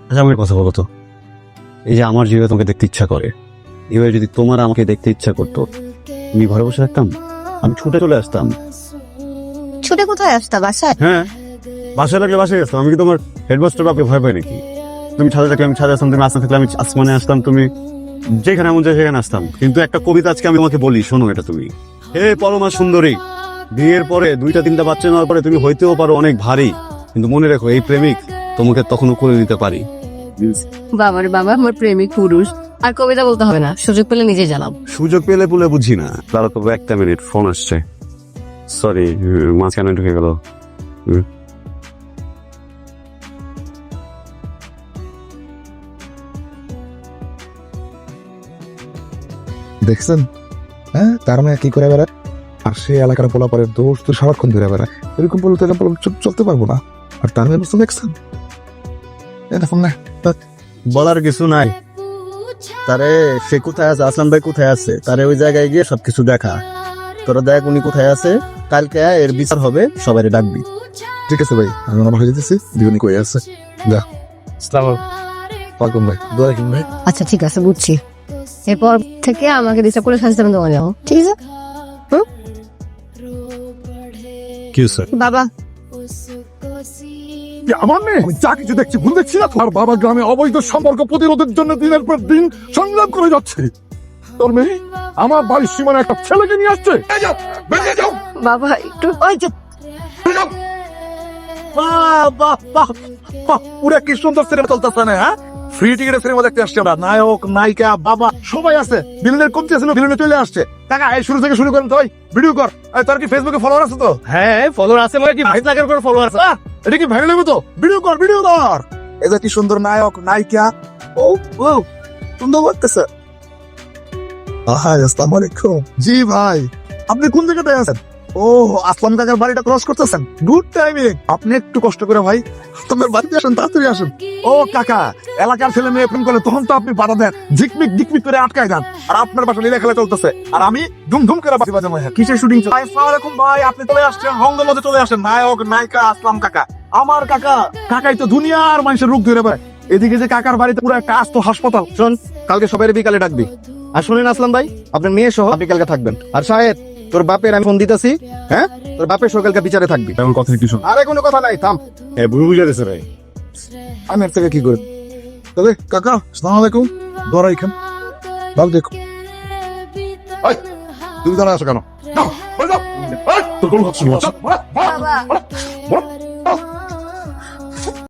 আচ্ছা আমার কথা বলো তো, এই যে আমার যেভাবে তোমাকে দেখতে ইচ্ছা করে, এভাবে যদি তোমার আমাকে দেখতে ইচ্ছা করতো, তুমি ঘরে বসে থাকতাম? আমি ছুটে চলে আসতাম। ছুটে কোথায় আসতা, বাসায়? হ্যাঁ, বাসায় লাগলে বাসায় আসতাম। আমি কি তোমার হেডমাস্টার বাপে ভয় পাই নাকি? তুমি ছাদে থাকলে আমি ছাদে আসতাম, তুমি আসতে থাকলে আমি আসমানে আসতাম, তুমি যেখানে এমন যায় সেখানে আসতাম। কিন্তু একটা কবিতা আজকে আমি তোমাকে বলি, শোনো এটা তুমি। হে পরমা সুন্দরী, বিয়ের পরে 2-3টা বাচ্চা নেওয়ার পরে তুমি হইতেও পারো অনেক ভারী, কিন্তু মনে রেখো এই প্রেমিক তোমাকে তখনও করে দিতে পারি। বাবার বাবা আমার প্রেমিক পুরুষ। আর কবিতা বলতে হবে না, সুযোগ পেলে নিজে জানাব। সুযোগ পেলে পুলে বুঝি না। তারা তো একটা মিনিট, ফোন আসছে। সরি, মাঝখানে ঢুকে গেল। দেখছেন? হ্যাঁ, তার মানে কি করে বেড়ায়? আর সে এলাকার পোলা পরে দোষ তো সারাক্ষণ ধরে বেড়ায়। এরকম বলতে চলতে পারবো না। আর তার মানে বুঝতে দেখছেন? দেখুন না, বলার কিছু নাই। তারে সে কোথায় আছে, আসলাম ভাই কোথায় আছে, তারে ওই জায়গায় গিয়ে সবকিছু দেখা। তোরা দেখ উনি কোথায় আছে, কালকে এর বিচার হবে, সবাই ডাকবি। ঠিক আছে ভাই, আমি আমার বাসায় যেতেছি। দিওনি কই আছে? যা। ওয়ালাইকুম ভাই, দোয়া রাখুন ভাই। আচ্ছা ঠিক আছে, বুঝছি। এরপর থেকে আমাকে ডিস্টার্ব করে সাজতে আমি দোকানে যাবো, ঠিক আছে? কি স্যার? বাবা, আমার মেয়ে, আমি যা কিছু দেখছি ভুল দেখছি না। তোমার বাবা গ্রামে অবৈধ সম্পর্ক প্রতিরোধের জন্য দিনের পর দিন সংগ্রাম করে যাচ্ছে। তোর মেয়ে আমার বাড়ির সীমানা একটা ছেলেকে নিয়ে আসছে। এই যাও, বেরিয়ে যাও। বাবা একটু ওই যে পুরা কি সুন্দর সিনেমা চলতেছে না? হ্যাঁ, ফ্রি টিকেটের সিনেমা দেখতে আসছে আমরা। নায়ক নায়িকা বাবা সবাই আছে। ভিলেনের কমতি আছে, ভিলেনে চলে আসছে। কাকা এই শুরু থেকে শুরু করেন তো, ভিডিও কর। তোর কি ফেসবুকে ফলোয়ার আছে তো? হ্যাঁ ফলোয়ার আছে, মানে কি 22 লাখের করে ফলোয়ার আছে। এটা কি ভাইরাল হবে তো? ভিডিও কর, ভিডিও কর। এই যে কি সুন্দর নায়ক নায়িকা। ও ও সুন্দর লাগতেছে। আসসালামু আলাইকুম। জি ভাই, আপনি কোন জায়গাটায় আছেন? ও, আসলাম কাকার বাড়িটা ক্রস করতেছেন। Good timing. আপনি একটু কষ্ট করে ভাই তোমার বাড়িতে আসেন, তাড়াতাড়ি আসেন। ও কাকা, এলাকার ছেলে মেয়ে প্রেম করে তখন তো আপনি বাধা দেন, ঝিকমিক ডিকমিক করে আটকায় দেন। আর আপনার বাসা লীলা খেলা চলতেছে, আর আমি ধুমধুম করে বাজি বাজাবো। কিসের শুটিং চলছে? আসসালামু আলাইকুম ভাই, আপনি চলে আসছেন রঙ্গমঞ্চে, চলে আসেন। নায়ক নায়িকা আসলাম কাকা। আমার কাকা, কাকাই তো দুনিয়ার মানুষের রোগ ধরে বেড়ায়। এদিকে যে কাকার বাড়িতে পুরো একটা আস্ত হাসপাতাল। শোন, কালকে সবাই বিকালে ডাকবি। আর শুনেন আসলাম ভাই, আপনার মেয়ে সহ আপনি কালকে থাকবেন। আর শাহেদ, তোর বাপের আমি ফোন দিতেছি। হ্যাঁ, তোর বাপের সকালকে বিচারে থাকবি। এমন কথা কি শোন? আরে কোনো কথা নাই, থাম। হ্যাঁ বুঝে বুঝে দিছে ভাই। আমি এর থেকে কি করে? তবে কাকা, আসসালামু আলাইকুম। দরা এখান ভাব দেখো। তুমি দাঁড়া আছো কেন? বাবা